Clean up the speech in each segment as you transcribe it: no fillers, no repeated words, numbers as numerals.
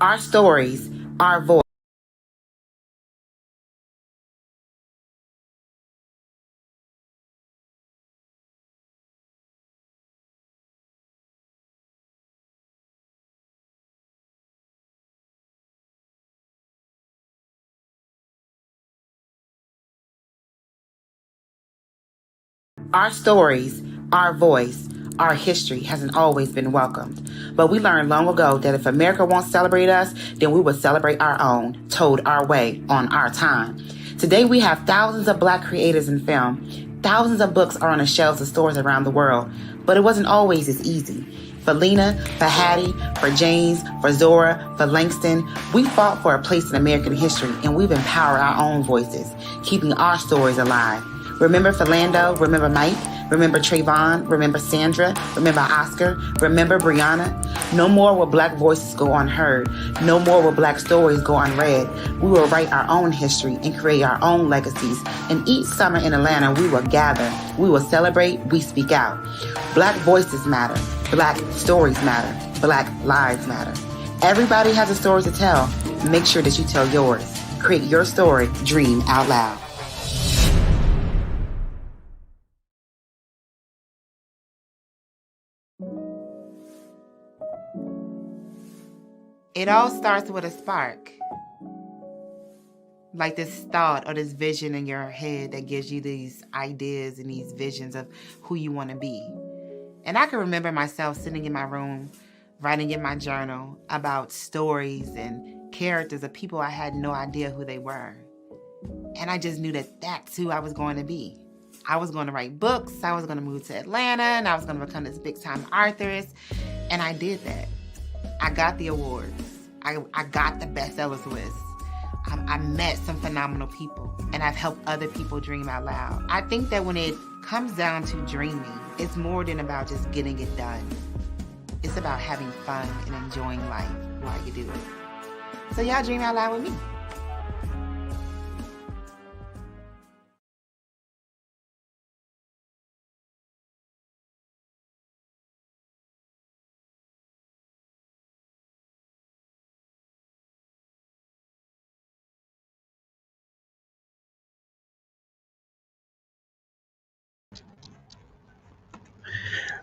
Our stories, our voice. Our stories, our voice, our history hasn't always been welcomed. But we learned long ago that if America won't celebrate us, then we will celebrate our own, told our way, on our time. Today we have thousands of Black creators in film. Thousands of books are on the shelves of stores around the world. But it wasn't always as easy. For Lena, for Hattie, for James, for Zora, for Langston, we fought for a place in American history, and we've empowered our own voices, keeping our stories alive. Remember Philando, remember Mike, remember Trayvon, remember Sandra, remember Oscar, remember Brianna. No more will Black voices go unheard. No more will Black stories go unread. We will write our own history and create our own legacies. And each summer in Atlanta, we will gather. We will celebrate. We speak out. Black voices matter. Black stories matter. Black lives matter. Everybody has a story to tell. Make sure that you tell yours. Create your story. Dream out loud. It all starts with a spark. Like this thought or this vision in your head that gives you these ideas and these visions of who you want to be. And I can remember myself sitting in my room, writing in my journal about stories and characters of people I had no idea who they were. And I just knew that that's who I was going to be. I was going to write books. I was going to move to Atlanta, and I was going to become this big-time authoress. And I did that. I got the awards. I got the bestsellers list. I met some phenomenal people, and I've helped other people dream out loud. I think that when it comes down to dreaming, it's more than about just getting it done. It's about having fun and enjoying life while you do it. So y'all dream out loud with me.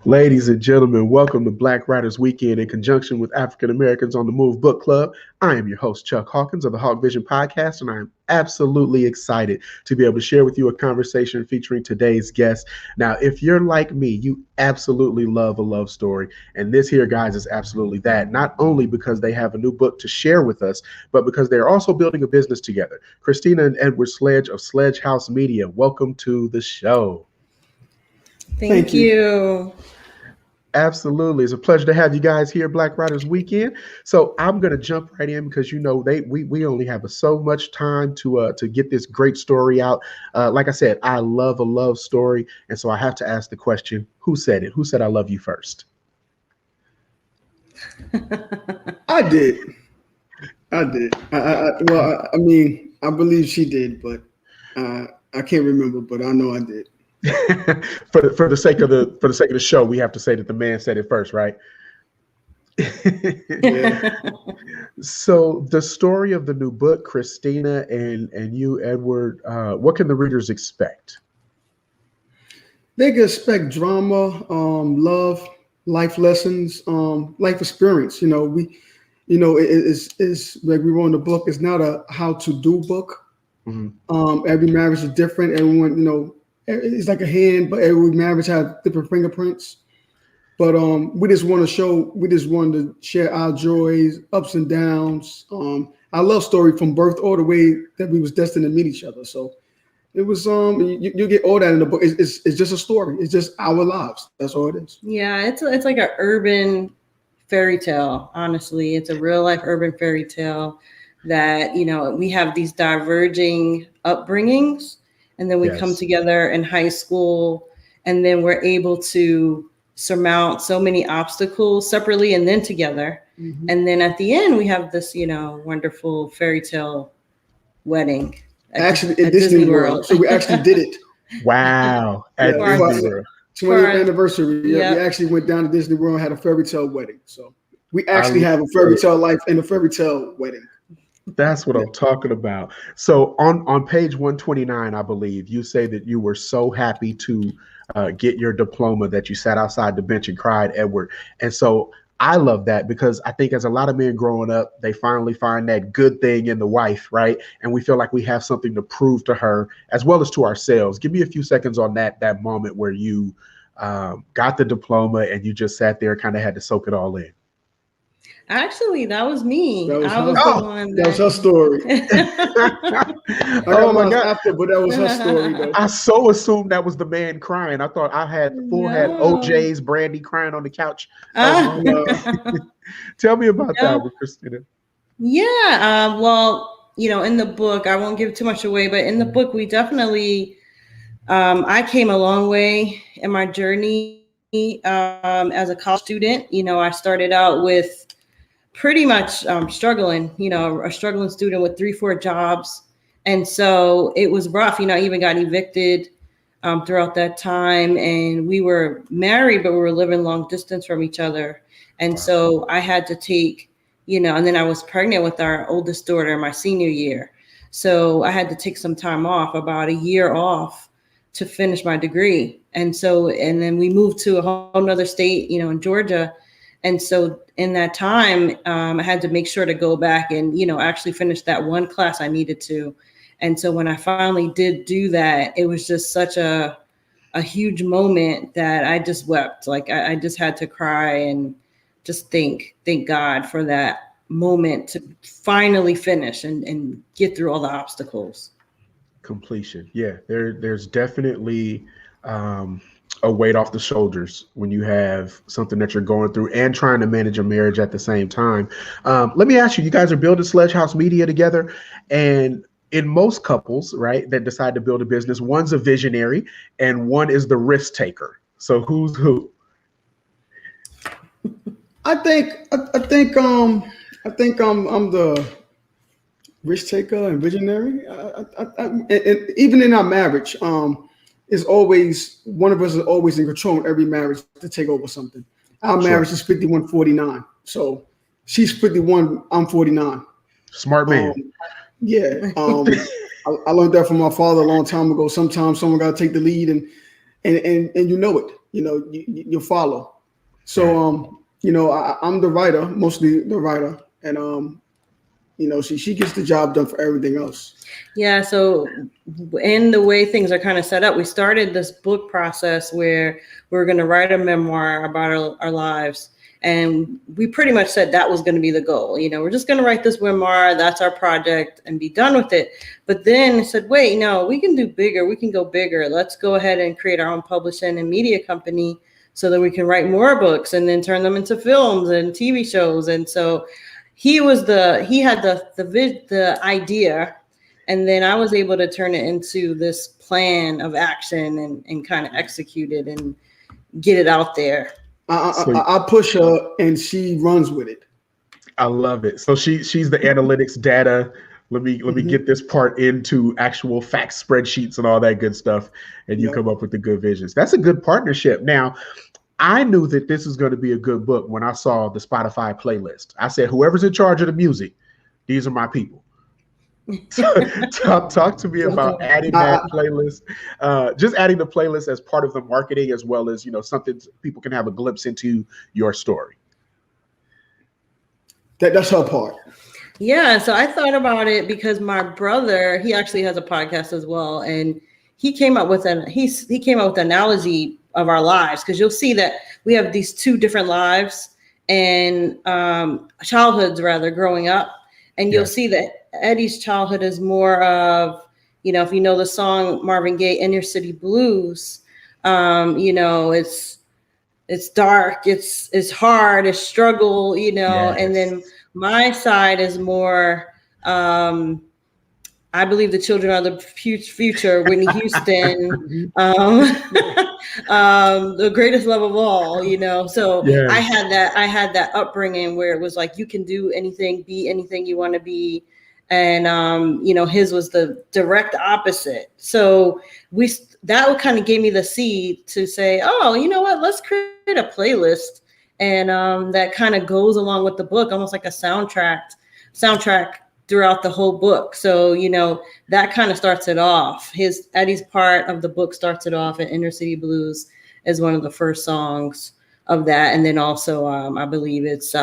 Ladies and gentlemen, welcome to Black Writers Weekend in conjunction with African Americans on the Move Book Club. I am your host, Chuck Hawkins of the Hawk Vision Podcast, and I am absolutely excited to be able to share with you a conversation featuring today's guest. Now, if you're like me, you absolutely love a love story, and this here, guys, is absolutely that. Not only because they have a new book to share with us, but because they're also building a business together. Christina and Edward Sledge of Sledge House Media, welcome to the show. Thank you. Absolutely. It's a pleasure to have you guys here, Black Writers Weekend. So I'm going to jump right in because, you know, we only have so much time to get this great story out. Like I said, I love a love story. And so I have to ask the question, who said it? Who said I love you first? I did. Well, I mean, I believe she did, but I can't remember, but I know I did. for the sake of the show, we have to say that the man said it first, right? Yeah. So the story of the new book, Christina and you, Edward, what can the readers expect? They can expect drama, love, life lessons, life experience. It's like we wrote in the book. It's not a how to do book. Mm-hmm. Every marriage is different. Everyone, it's like a hand, but every marriage has different fingerprints. But we just wanted to share our joys, ups and downs. Our love story from birth all the way that we was destined to meet each other. So it was you get all that in the book. It's just a story. It's just our lives. That's all it is. Yeah, it's like an urban fairy tale. Honestly, it's a real life urban fairy tale that we have these diverging upbringings. And then we come together in high school, and then we're able to surmount so many obstacles separately and then together. Mm-hmm. And then at the end, we have this, wonderful fairy tale wedding. At Disney World. So we actually did it. Wow. At Disney World. 20th anniversary. Yeah, we actually went down to Disney World and had a fairy tale wedding. So We actually have a fairy tale life and a fairy tale wedding. That's what I'm talking about. So on page 129, I believe you say that you were so happy to get your diploma that you sat outside the bench and cried, Edward. And so I love that because I think as a lot of men growing up, they finally find that good thing in the wife, right? And we feel like we have something to prove to her as well as to ourselves. Give me a few seconds on that moment where you got the diploma and you just sat there and kind of had to soak it all in. Actually, that was me. That was I was her. the one. That was her story. Oh my God. After, but that was her story, though. I so assumed that was the man crying. I thought I had had OJ's Brandy crying on the couch. Tell me about that with Christina. Yeah. Well, in the book, I won't give too much away, but in the book, we definitely, I came a long way in my journey as a college student. I started out with pretty much struggling, a struggling student with 3-4 jobs. And so it was rough. I even got evicted throughout that time, and we were married, but we were living long distance from each other. And so I had to take, and then I was pregnant with our oldest daughter my senior year. So I had to take some time off, about a year off, to finish my degree. And then we moved to a whole nother state, in Georgia. And so in that time, I had to make sure to go back and, actually finish that one class I needed to. And so when I finally did do that, it was just such a huge moment that I just wept. Like I just had to cry and just thank God for that moment to finally finish and get through all the obstacles. Completion. Yeah, there's definitely a weight off the shoulders when you have something that you're going through and trying to manage a marriage at the same time. Let me ask you, you guys are building Sledge House Media together, and in most couples, right, that decide to build a business, one's a visionary and one is the risk taker. So who's who? I think I'm the risk taker and visionary. And even in our marriage, is always one of us is always in control of every marriage to take over something. Our marriage is 51-49. So she's 51, I'm 49. Smart man. I learned that from my father a long time ago. Sometimes someone got to take the lead and you follow. So I'm the writer, mostly the writer, and she gets the job done for everything else. Yeah. So in the way things are kind of set up, we started this book process where we're going to write a memoir about our lives. And we pretty much said that was going to be the goal. We're just going to write this memoir. That's our project and be done with it. But then said, wait, no, we can do bigger. We can go bigger. Let's go ahead and create our own publishing and media company so that we can write more books and then turn them into films and TV shows. And so he had the idea, and then I was able to turn it into this plan of action and kind of execute it and get it out there. I push her and she runs with it. I love it. So she's the analytics data. Let me get this part into actual fact spreadsheets and all that good stuff, and you come up with the good visions. That's a good partnership. Now, I knew that this is going to be a good book when I saw the Spotify playlist. I said, whoever's in charge of the music, these are my people. Talk to me about adding that playlist, just adding the playlist as part of the marketing, as well as, something people can have a glimpse into your story. That's her part. Yeah. So I thought about it because my brother, he actually has a podcast as well. And he came up with an analogy of our lives, because you'll see that we have these two different lives and childhoods rather growing up. And you'll see that Eddie's childhood is more of, if you know the song Marvin Gaye, Inner City Blues, it's dark, it's hard, it's struggle, and then my side is more, I believe the children are the future, Whitney Houston, the greatest love of all, So I had that upbringing where it was like, you can do anything, be anything you want to be. And, his was the direct opposite. So that kind of gave me the seed to say, oh, you know what, let's create a playlist and that kind of goes along with the book, almost like a soundtrack throughout the whole book. So, you know, that kind of starts it off. Eddie's part of the book starts it off, and Inner City Blues is one of the first songs of that. And then also, I believe it's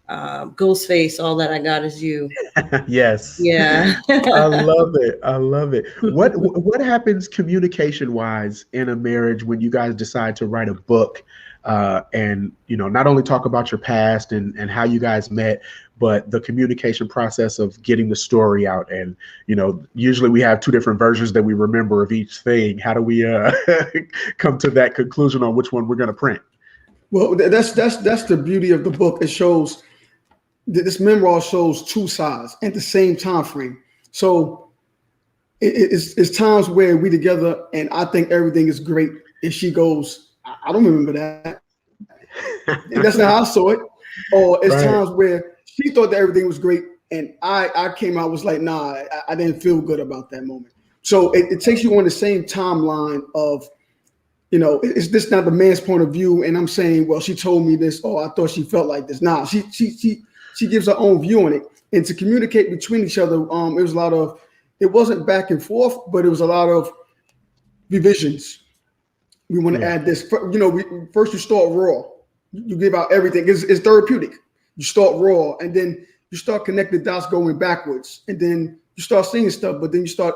Ghostface, All That I Got Is You. Yes. Yeah. I love it. I love it. What happens communication wise in a marriage when you guys decide to write a book, and, you know, not only talk about your past and how you guys met, but the communication process of getting the story out? And, you know, usually we have two different versions that we remember of each thing. How do we come to that conclusion on which one we're going to print? Well, that's the beauty of the book. It shows this memoir shows two sides at the same time frame. So it's times where we together and I think everything is great, and she goes, I don't remember that. And that's not how I saw it. Or it's times where she thought that everything was great, and I came out was like, nah, I didn't feel good about that moment. So it takes you on the same timeline of, you know, is this not the man's point of view? And I'm saying, well, she told me this. Oh, I thought she felt like this. Nah, she gives her own view on it. And to communicate between each other, it was a lot of, it wasn't back and forth, but it was a lot of revisions. We want to add this. You know, first you start raw. You give out everything. It's therapeutic. You start raw, and then you start connecting dots going backwards, and then you start seeing stuff, but then you start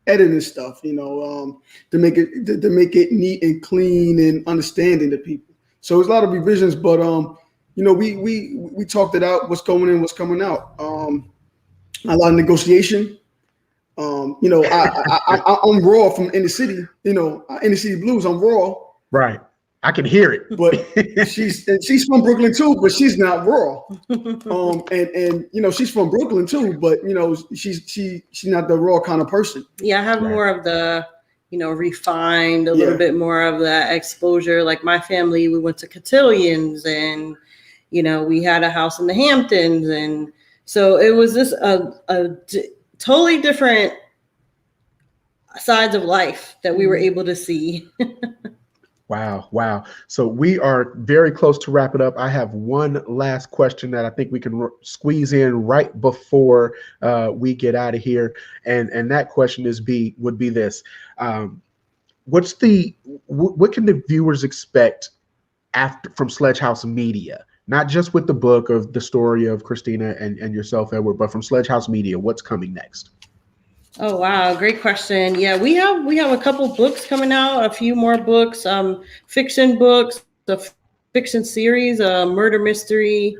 editing stuff, you know, to make it neat and clean and understanding to people. So it's a lot of revisions, but you know, we talked it out, what's going in, what's coming out. A lot of negotiation. You know, I'm raw from Inner City, you know, Inner City Blues. I'm raw. Right. I can hear it. But she's from Brooklyn too, but she's not raw. And you know, she's from Brooklyn too, but you know, she's not the raw kind of person. Yeah, I have more of the, you know, refined, a little bit more of that exposure. Like my family, we went to cotillions, and you know, we had a house in the Hamptons, and so it was just a totally different sides of life that we were able to see. Wow. So we are very close to wrap it up. I have one last question that I think we can squeeze in right before we get out of here. And that question would be this. What can the viewers expect from Sledge House Media? Not just with the book of the story of Christina and yourself, Edward, but from Sledge House Media, what's coming next? Oh, wow. Great question. Yeah, we have a couple books coming out, a few more books, fiction books, the fiction series, a murder mystery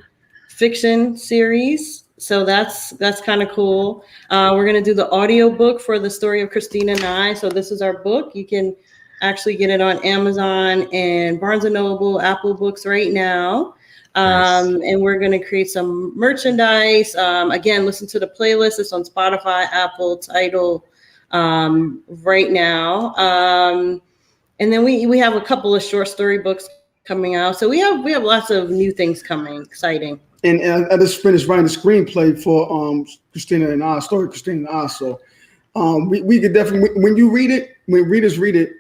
fiction series. So that's kind of cool. We're going to do the audio book for the story of Christina and I. So this is our book. You can actually get it on Amazon and Barnes & Noble, Apple Books right now. And we're going to create some merchandise. Again, listen to the playlist. It's on Spotify, Apple, Tidal right now. And then we have a couple of short story books coming out. So we have lots of new things coming, exciting. And I just finished writing the screenplay for Christina and I, story Christina and I. So we could definitely, when readers read it,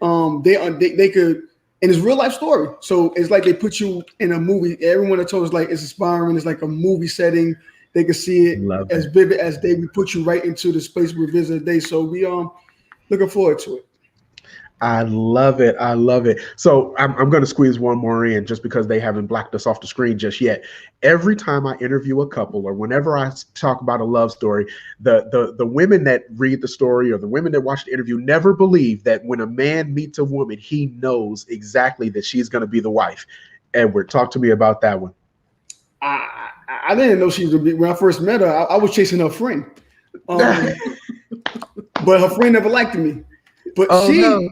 they could. And it's a real life story. So it's like they put you in a movie. Everyone that told us like it's inspiring. It's like a movie setting. They can see it as vivid as day. We put you right into the space we visit today. So we looking forward to it. I love it. So I'm going to squeeze one more in just because they haven't blacked us off the screen just yet. Every time I interview a couple or whenever I talk about a love story, the women that read the story or the women that watch the interview never believe that when a man meets a woman, he knows exactly that she's going to be the wife. Edward, talk to me about that one. I didn't know she was going to be, when I first met her, I was chasing her friend. But her friend never liked me. But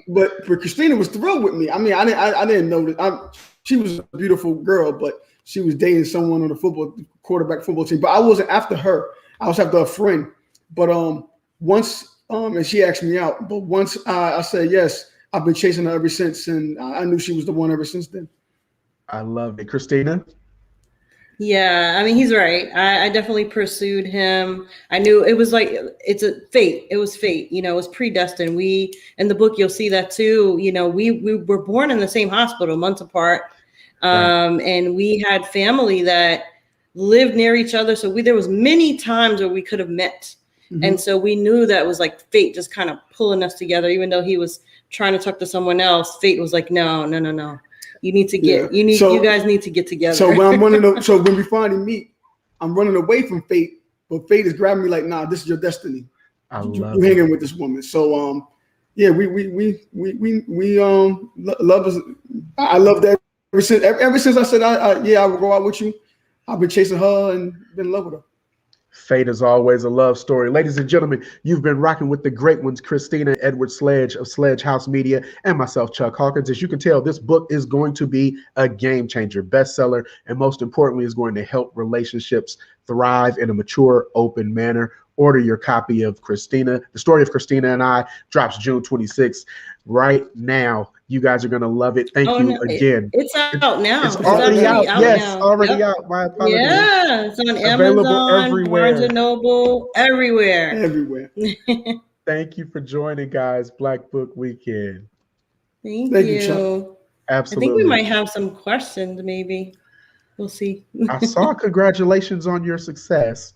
but Christina was thrilled with me. I mean, I didn't know that. She was a beautiful girl, but she was dating someone on the quarterback football team. But I wasn't after her. I was after a friend. But once and she asked me out. But once I said yes, I've been chasing her ever since, and I knew she was the one ever since then. I love it, Christina. Yeah, I mean, he's right. I definitely pursued him. I knew it was like, it's a fate. It was fate, you know, it was predestined. In the book, you'll see that too. You know, we were born in the same hospital months apart. And we had family that lived near each other. So there was many times where we could have met. Mm-hmm. And so we knew that was like fate just kind of pulling us together, even though he was trying to talk to someone else. Fate was like, no. You need to get, you guys need to get together. So when when we finally meet, I'm running away from fate, but fate is grabbing me like, nah, this is your destiny. You hanging with this woman. So, yeah, we love us. I love that ever since I said, I will go out with you. I've been chasing her and been in love with her. Fate is always a love story. Ladies and gentlemen, you've been rocking with the great ones, Christina and Edward Sledge of Sledge House Media, and myself, Chuck Hawkins. As you can tell, this book is going to be a game changer, bestseller, and most importantly, is going to help relationships thrive in a mature, open manner. Order your copy of Christina. The Story of Christina and I drops June 26th. Right now, you guys are going to love it. Thank you again. It's out now. It's already out. Yes, now. already out. My apologies. Yeah, it's on Available Amazon, everywhere. Barnes & Noble, everywhere. Everywhere. Thank you for joining, guys. Black Book Weekend. Thank you. Chuck. Absolutely. I think we might have some questions, maybe. We'll see. I saw congratulations on your success.